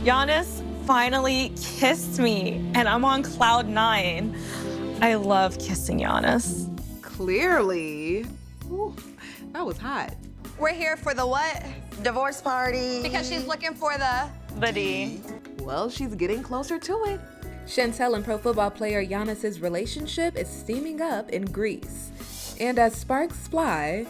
Giannis finally kissed me, and I'm on cloud 9. I love kissing Giannis. Clearly. Ooh, that was hot. We're here for the what? Divorce party. Because she's looking for the D. Well, she's getting closer to it. Chantel and pro football player Giannis' relationship is steaming up in Greece. And as sparks fly,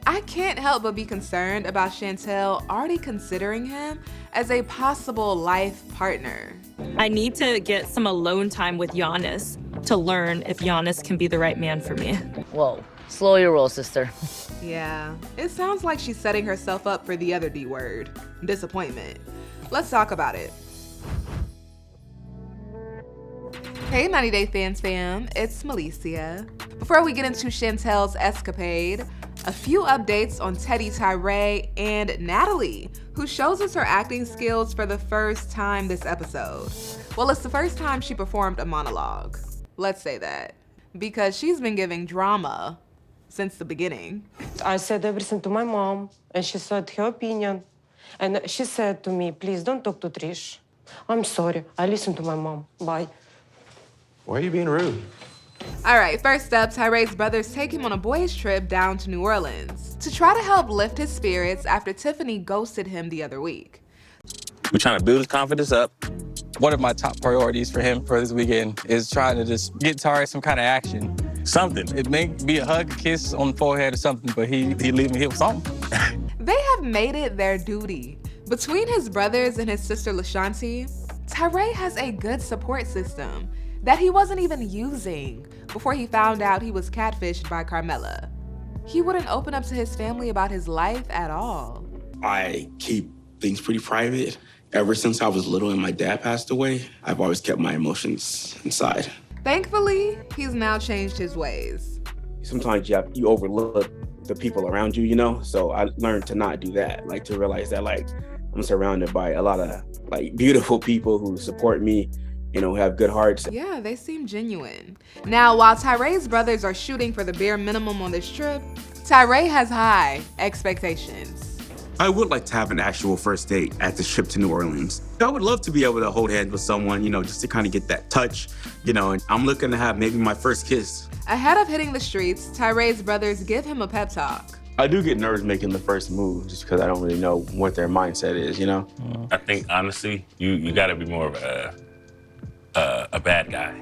I can't help but be concerned about Chantel already considering him as a possible life partner. I need to get some alone time with Giannis to learn if Giannis can be the right man for me. Whoa, slow your roll, sister. Yeah, it sounds like she's setting herself up for the other D word, disappointment. Let's talk about it. Hey 90 Day Fans fam, it's Melicia. Before we get into Chantel's escapade, a few updates on Teddy, Tyray, and Natalie, who shows us her acting skills for the first time this episode. Well, it's the first time she performed a monologue. Let's say that. Because she's been giving drama since the beginning. I said everything to my mom, and she said her opinion. And she said to me, please don't talk to Trish. I'm sorry, I listened to my mom. Bye. Why are you being rude? All right, first up, Tyray's brothers take him on a boys' trip down to New Orleans to try to help lift his spirits after Tiffany ghosted him the other week. We're trying to build his confidence up. One of my top priorities for him for this weekend is trying to just get Tyray some kind of action. Something. It may be a hug, a kiss on the forehead or something, but he leave me here with something. They have made it their duty. Between his brothers and his sister LaShanti, Tyray has a good support system that he wasn't even using before he found out he was catfished by Carmela. He wouldn't open up to his family about his life at all. I keep things pretty private. Ever since I was little and my dad passed away, I've always kept my emotions inside. Thankfully, he's now changed his ways. Sometimes you overlook the people around you, you know? So I learned to not do that, like to realize that like I'm surrounded by a lot of like beautiful people who support me, you know, have good hearts. Yeah, they seem genuine. Now, while Tyray's brothers are shooting for the bare minimum on this trip, Tyray has high expectations. I would like to have an actual first date at this trip to New Orleans. I would love to be able to hold hands with someone, you know, just to kind of get that touch, you know, and I'm looking to have maybe my first kiss. Ahead of hitting the streets, Tyray's brothers give him a pep talk. I do get nervous making the first move just because I don't really know what their mindset is, you know? I think, honestly, you got to be more of a bad guy.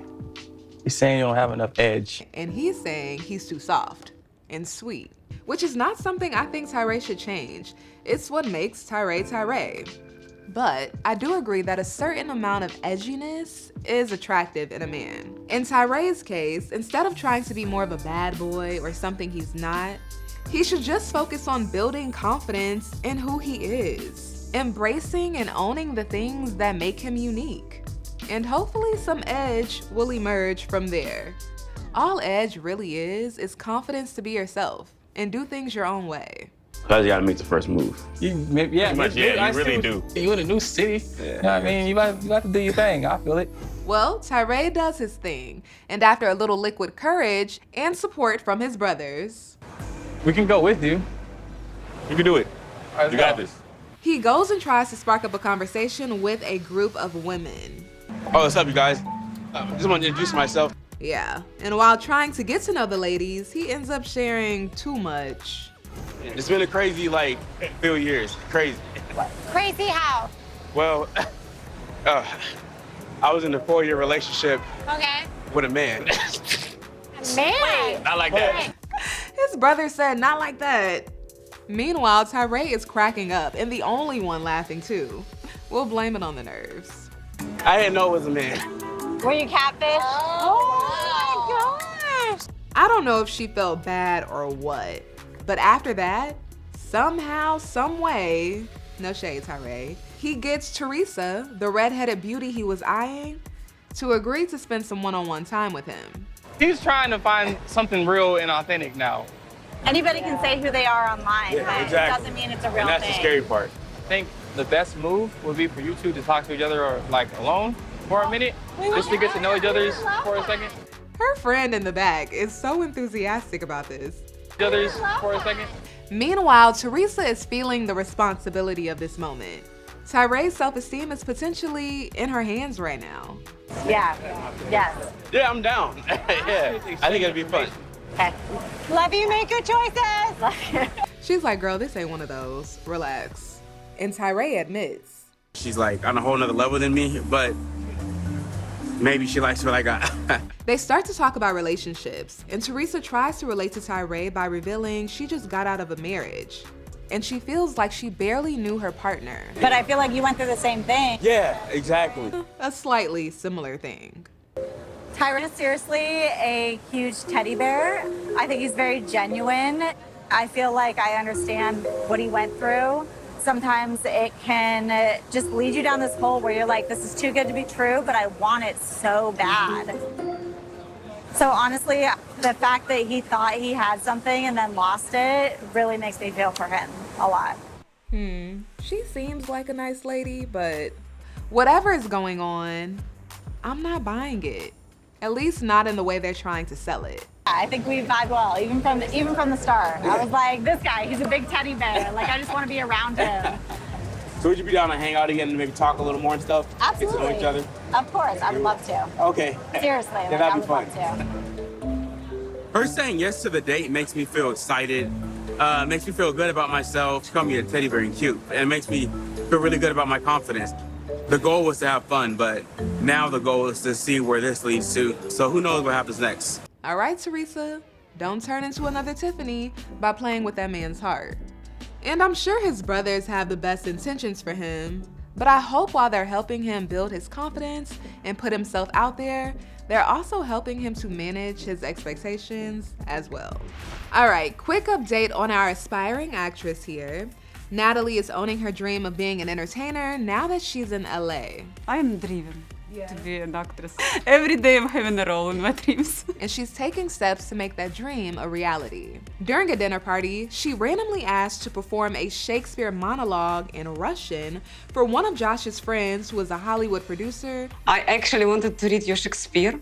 He's saying you don't have enough edge. And he's saying he's too soft and sweet, which is not something I think Tyray should change. It's what makes Tyray Tyray. But I do agree that a certain amount of edginess is attractive in a man. In Tyray's case, instead of trying to be more of a bad boy or something he's not, he should just focus on building confidence in who he is, embracing and owning the things that make him unique. And hopefully some edge will emerge from there. All edge really is confidence to be yourself and do things your own way. I just gotta make the first move. You really do. You in a new city. Yeah. You know what I mean? You got to do your thing. I feel it. Well, Tyray does his thing, and after a little liquid courage and support from his brothers, We can go with you. You can do it. All right, You got this. he goes and tries to spark up a conversation with a group of women. Oh, what's up, you guys? Just want to introduce myself. Yeah, and while trying to get to know the ladies, he ends up sharing too much. It's been a crazy, like, few years. Crazy. crazy how? Well, I was in a 4-year relationship Okay. with a man. Man. Not like that. His brother said, not like that. Meanwhile, Tyray is cracking up and the only one laughing too. We'll blame it on the nerves. I didn't know it was a man. Were you catfish? Oh my gosh. I don't know if she felt bad or what, but after that, somehow, some way, no shade, Tyray, he gets Teresa, the redheaded beauty he was eyeing, to agree to spend some one-on-one time with him. He's trying to find something real and authentic now. Anybody can say who they are online, Yeah, but exactly. it doesn't mean it's a real And that's thing. the scary part. I think the best move would be for you two to talk to each other or like alone for a minute, just to get to know each other for a second. Her friend in the back is so enthusiastic about this. Each other for a second. Meanwhile, Teresa is feeling the responsibility of this moment. Tyray's self-esteem is potentially in her hands right now. Yeah. Yes. Yeah, I'm down. Yeah, I think it'd be fun. Okay. Love you. Make good choices. Love you. She's like, girl, this ain't one of those. Relax. And Tyray admits. She's like on a whole nother level than me, but maybe she likes what I got. They start to talk about relationships, and Teresa tries to relate to Tyray by revealing she just got out of a marriage. And she feels like she barely knew her partner. But I feel like you went through the same thing. Yeah, exactly. A slightly similar thing. Tyray is seriously a huge teddy bear. I think he's very genuine. I feel like I understand what he went through. Sometimes it can just lead you down this hole where you're like, this is too good to be true, but I want it so bad. So honestly, the fact that he thought he had something and then lost it really makes me feel for him a lot. She seems like a nice lady, but whatever is going on, I'm not buying it. At least not in the way they're trying to sell it. I think we vibe well, even from the start. I was like, this guy, he's a big teddy bear. Like, I just want to be around him. So would you be down to hang out again and maybe talk a little more and stuff? Absolutely. Get to know each other? Of course, I would love to. Okay. Seriously, Yeah, like, that'd I be would fun. love to. Her saying yes to the date makes me feel excited, makes me feel good about myself. She called me a teddy bear and cute, and it makes me feel really good about my confidence. The goal was to have fun, but now the goal is to see where this leads to. So who knows what happens next? All right, Teresa, don't turn into another Tiffany by playing with that man's heart. And I'm sure his brothers have the best intentions for him, but I hope while they're helping him build his confidence and put himself out there, they're also helping him to manage his expectations as well. All right, quick update on our aspiring actress here. Natalie is owning her dream of being an entertainer now that she's in LA. I'm driven to be an actress. Every day I'm having a role in my dreams. And she's taking steps to make that dream a reality. During a dinner party, she randomly asked to perform a Shakespeare monologue in Russian for one of Josh's friends who is a Hollywood producer. I actually wanted to read your Shakespeare,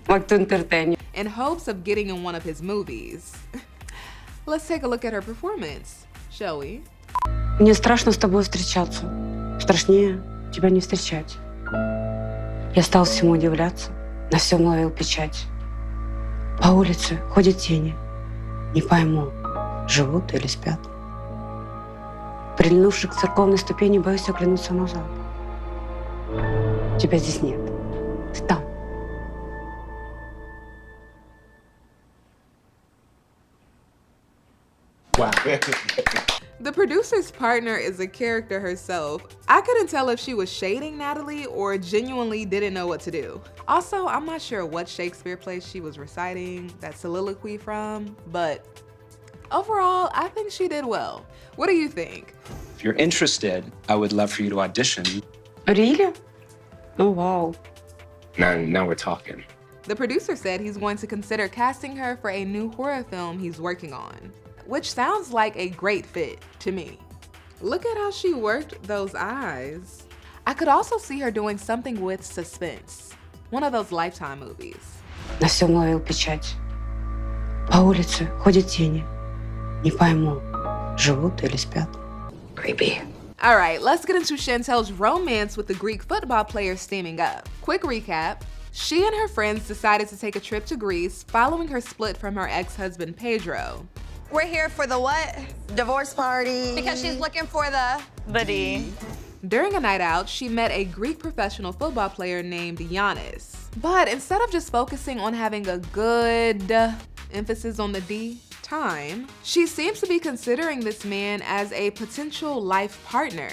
like to entertain you. In hopes of getting in one of his movies. Let's take a look at her performance, shall we? Мне страшно с тобой встречаться. Страшнее тебя не встречать. Я стал всему удивляться, на всем ловил печать. По улице ходят тени, не пойму, живут или спят. Прильнувши к церковной ступени, боюсь оглянуться назад. Тебя здесь нет, ты там. Wow. The producer's partner is a character herself. I couldn't tell if she was shading Natalie or genuinely didn't know what to do. Also, I'm not sure what Shakespeare play she was reciting that soliloquy from, but overall, I think she did well. What do you think? If you're interested, I would love for you to audition. Really? Oh, wow. Now we're talking. The producer said he's going to consider casting her for a new horror film he's working on, which sounds like a great fit to me. Look at how she worked those eyes. I could also see her doing something with suspense, one of those Lifetime movies. На всем ловил печать. По улице ходят тени, не пойму, живут или спят. Creepy. All right, let's get into Chantel's romance with the Greek football player steaming up. Quick recap. She and her friends decided to take a trip to Greece following her split from her ex-husband Pedro. We're here for the what? Divorce party. Because she's looking for the D. During a night out, she met a Greek professional football player named Giannis. But instead of just focusing on having a good, emphasis on the D, time, she seems to be considering this man as a potential life partner,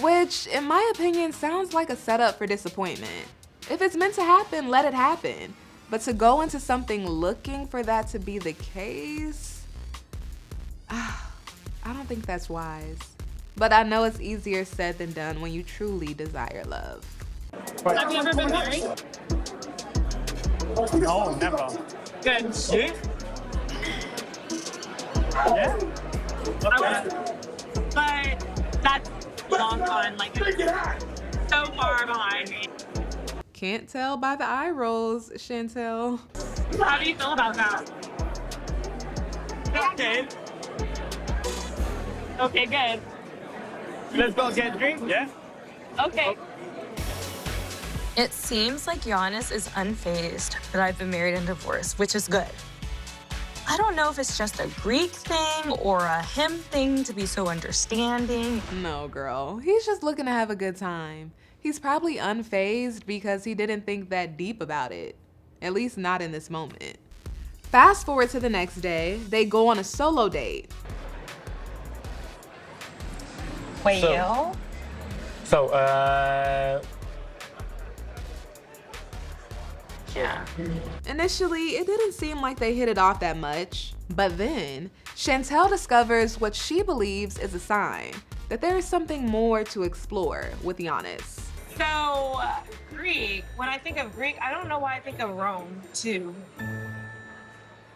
which in my opinion sounds like a setup for disappointment. If it's meant to happen, let it happen. But to go into something looking for that to be the case, I don't think that's wise. But I know it's easier said than done when you truly desire love. Have you ever been married? No, never. Good. You? Yeah. But that's long gone, like so far behind me. Can't tell by the eye rolls, Chantel. How do you feel about that? Okay. Okay, good. Let's go get a drink. Yeah. Okay. It seems like Giannis is unfazed that I've been married and divorced, which is good. I don't know if it's just a Greek thing or a him thing to be so understanding. No, girl. He's just looking to have a good time. He's probably unfazed because he didn't think that deep about it. At least not in this moment. Fast forward to the next day, they go on a solo date. Wait, Yeah. Initially, it didn't seem like they hit it off that much, but then Chantel discovers what she believes is a sign that there is something more to explore with Giannis. So, Greek, when I think of Greek, I don't know why I think of Rome, too.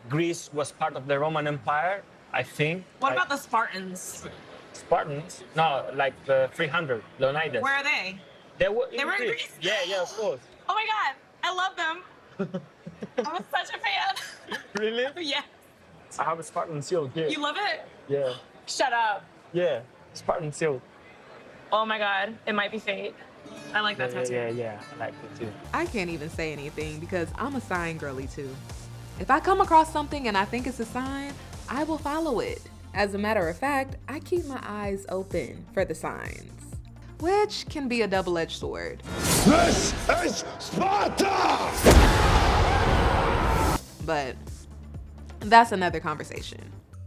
Greece was part of the Roman Empire, I think. What about the Spartans? Spartans? No, like the 300, Leonidas. Where are they? They were in Greece? Yeah, of course. Oh my God, I love them. I'm such a fan. Really? Yeah. I have a Spartan seal here. You love it? Yeah. Shut up. Yeah, Spartan seal. Oh my God, it might be fate. I like that tattoo. Yeah, I like it too. I can't even say anything because I'm a sign girly too. If I come across something and I think it's a sign, I will follow it. As a matter of fact, I keep my eyes open for the signs, which can be a double-edged sword. This is Sparta! But that's another conversation.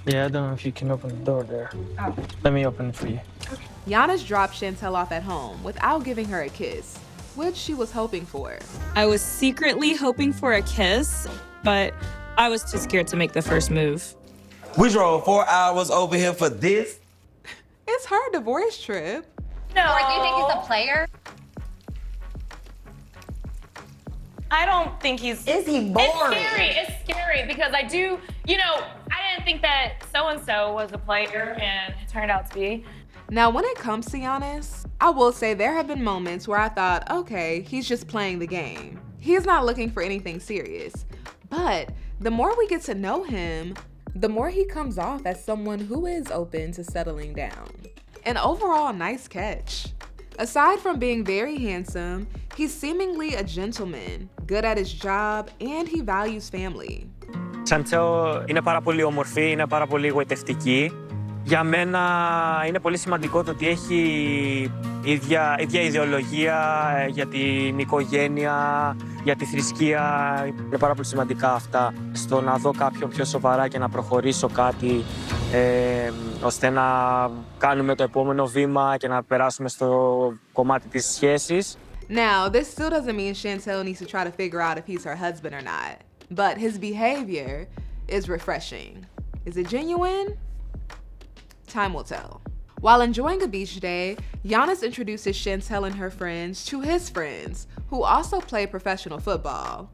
Yeah, I don't know if you can open the door there. Oh. Let me open it for you. Giannis dropped Chantel off at home without giving her a kiss, which she was hoping for. I was secretly hoping for a kiss, but I was too scared to make the first move. We drove 4 hours over here for this? It's her divorce trip. No. Or do you think he's a player? I don't think he's... Is he boring? It's scary because I do, I didn't think that so-and-so was a player and it turned out to be. Now, when it comes to Giannis, I will say there have been moments where I thought, okay, he's just playing the game. He's not looking for anything serious. But the more we get to know him, the more he comes off as someone who is open to settling down. An overall nice catch. Aside from being very handsome, he's seemingly a gentleman, good at his job, and he values family. Chantel είναι πάρα πολύ όμορφη, είναι πάρα πολύ γοητευτική. Για μένα είναι πολύ σημαντικό το ότι έχει ίδια ιδεολογία για την οικογένεια, για τη θρησκεία. Είναι πάρα πολύ σημαντικά αυτά στο να δω κάποιον πιο σοβαρά και να προχωρήσω κάτι ώστε να κάνουμε το επόμενο βήμα και να περάσουμε στο κομμάτι της σχέσης. Now, this still doesn't mean Chantel needs to try to figure out if he's her husband or not, but his behavior is refreshing. Is it genuine? Time will tell. While enjoying a beach day, Giannis introduces Chantel and her friends to his friends, who also play professional football.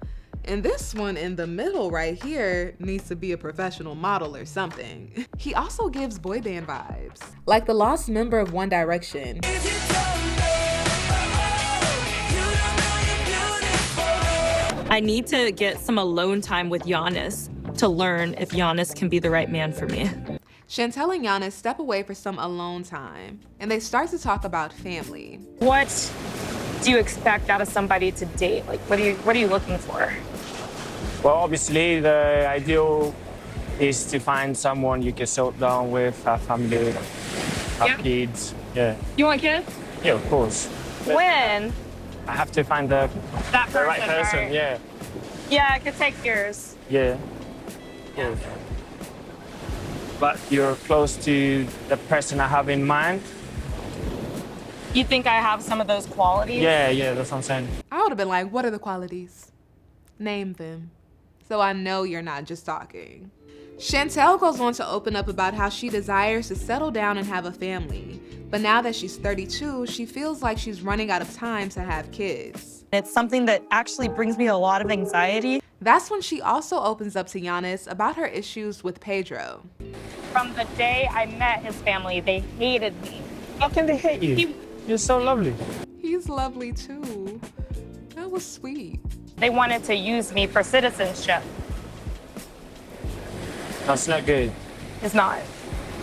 And this one in the middle right here needs to be a professional model or something. He also gives boy band vibes, like the lost member of One Direction. I need to get some alone time with Giannis to learn if Giannis can be the right man for me. Chantel and Giannis step away for some alone time, and they start to talk about family. What do you expect out of somebody to date? Like, what are you looking for? Well, obviously, the ideal is to find someone you can settle down with, have family, have kids. Yeah. You want kids? Yeah, of course. When? I have to find the right person, right? yeah. Yeah, it could take years. Yeah. Cool. But you're close to the person I have in mind. You think I have some of those qualities? Yeah, that's what I'm saying. I would have been like, what are the qualities? Name them. So I know you're not just talking. Chantel goes on to open up about how she desires to settle down and have a family. But now that she's 32, she feels like she's running out of time to have kids. It's something that actually brings me a lot of anxiety. That's when she also opens up to Giannis about her issues with Pedro. From the day I met his family, they hated me. How can they hate you? You're so lovely. He's lovely too. That was sweet. They wanted to use me for citizenship. That's not good. It's not.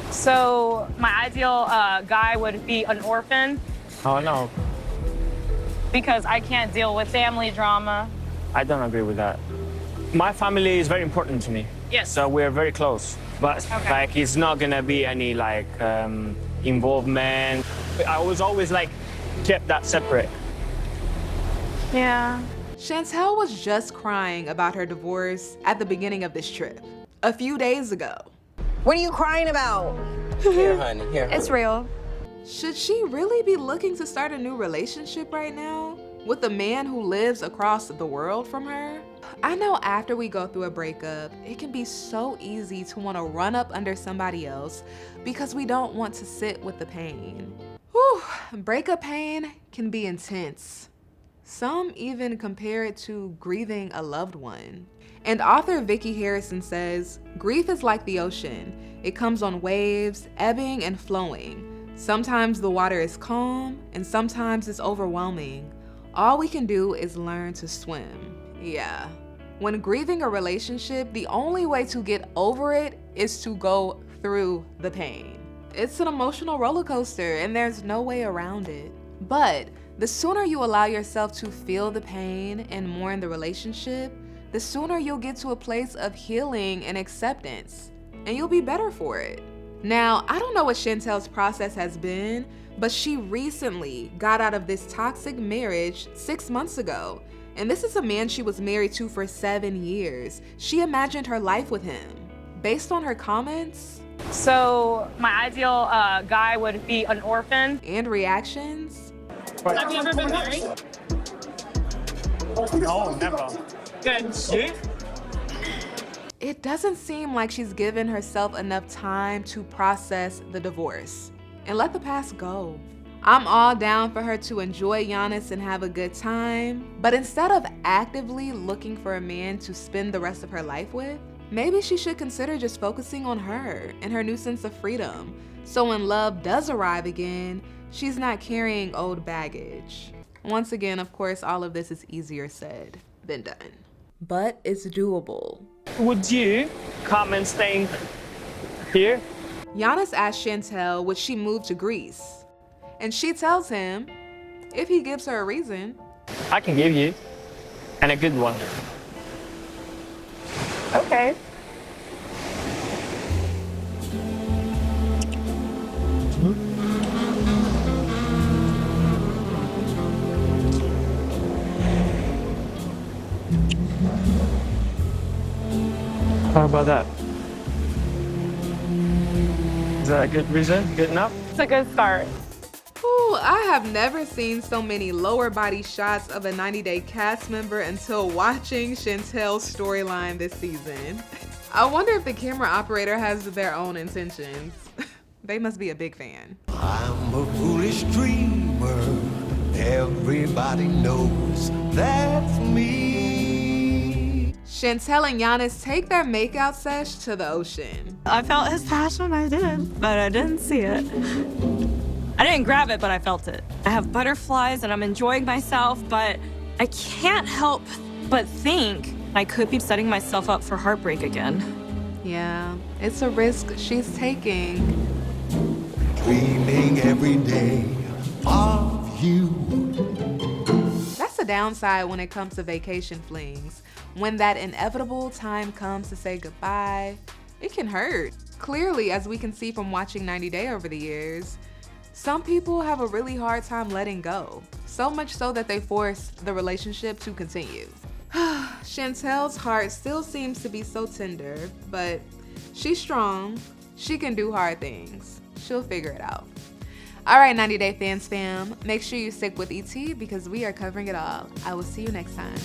So my ideal guy would be an orphan. Oh, no. because I can't deal with family drama. I don't agree with that. My family is very important to me. Yes. So we're very close. But like, it's not gonna be any like involvement. I was always like kept that separate. Yeah. Chantel was just crying about her divorce at the beginning of this trip, a few days ago. What are you crying about? Here, honey, here. It's real. Should she really be looking to start a new relationship right now with a man who lives across the world from her? I know after we go through a breakup, it can be so easy to want to run up under somebody else because we don't want to sit with the pain. Whew, breakup pain can be intense. Some even compare it to grieving a loved one. And author Vicki Harrison says, grief is like the ocean. It comes on waves, ebbing and flowing. Sometimes the water is calm and sometimes it's overwhelming. All we can do is learn to swim. Yeah. When grieving a relationship, the only way to get over it is to go through the pain. It's an emotional roller coaster and there's no way around it. But the sooner you allow yourself to feel the pain and mourn the relationship, the sooner you'll get to a place of healing and acceptance, and you'll be better for it. Now, I don't know what Chantel's process has been, but she recently got out of this toxic marriage 6 months ago. And this is a man she was married to for 7 years. She imagined her life with him. Based on her comments, So my ideal guy would be an orphan. And reactions. Have you ever been married? No, never. Good. It doesn't seem like she's given herself enough time to process the divorce and let the past go. I'm all down for her to enjoy Giannis and have a good time, but instead of actively looking for a man to spend the rest of her life with, maybe she should consider just focusing on her and her new sense of freedom, so when love does arrive again, she's not carrying old baggage. Once again, of course, all of this is easier said than done, but it's doable. Would you come and stay here? Giannis asked Chantel would she move to Greece, and she tells him if he gives her a reason. I can give you, and a good one. Okay. How about that? Is that a good reason? Good enough? It's a good start. Ooh, I have never seen so many lower body shots of a 90-Day cast member until watching Chantel's storyline this season. I wonder if the camera operator has their own intentions. They must be a big fan. I'm a foolish dreamer. Everybody knows that's me. Chantel and Giannis take their makeout sesh to the ocean. I felt his passion, I did, but I didn't see it. I didn't grab it, but I felt it. I have butterflies and I'm enjoying myself, but I can't help but think I could be setting myself up for heartbreak again. Yeah, it's a risk she's taking. Dreaming every day of you. That's the downside when it comes to vacation flings. When that inevitable time comes to say goodbye, it can hurt. Clearly, as we can see from watching 90 Day over the years, some people have a really hard time letting go. So much so that they force the relationship to continue. Chantel's heart still seems to be so tender, but she's strong. She can do hard things. She'll figure it out. All right, 90 Day fans fam, make sure you stick with ET because we are covering it all. I will see you next time.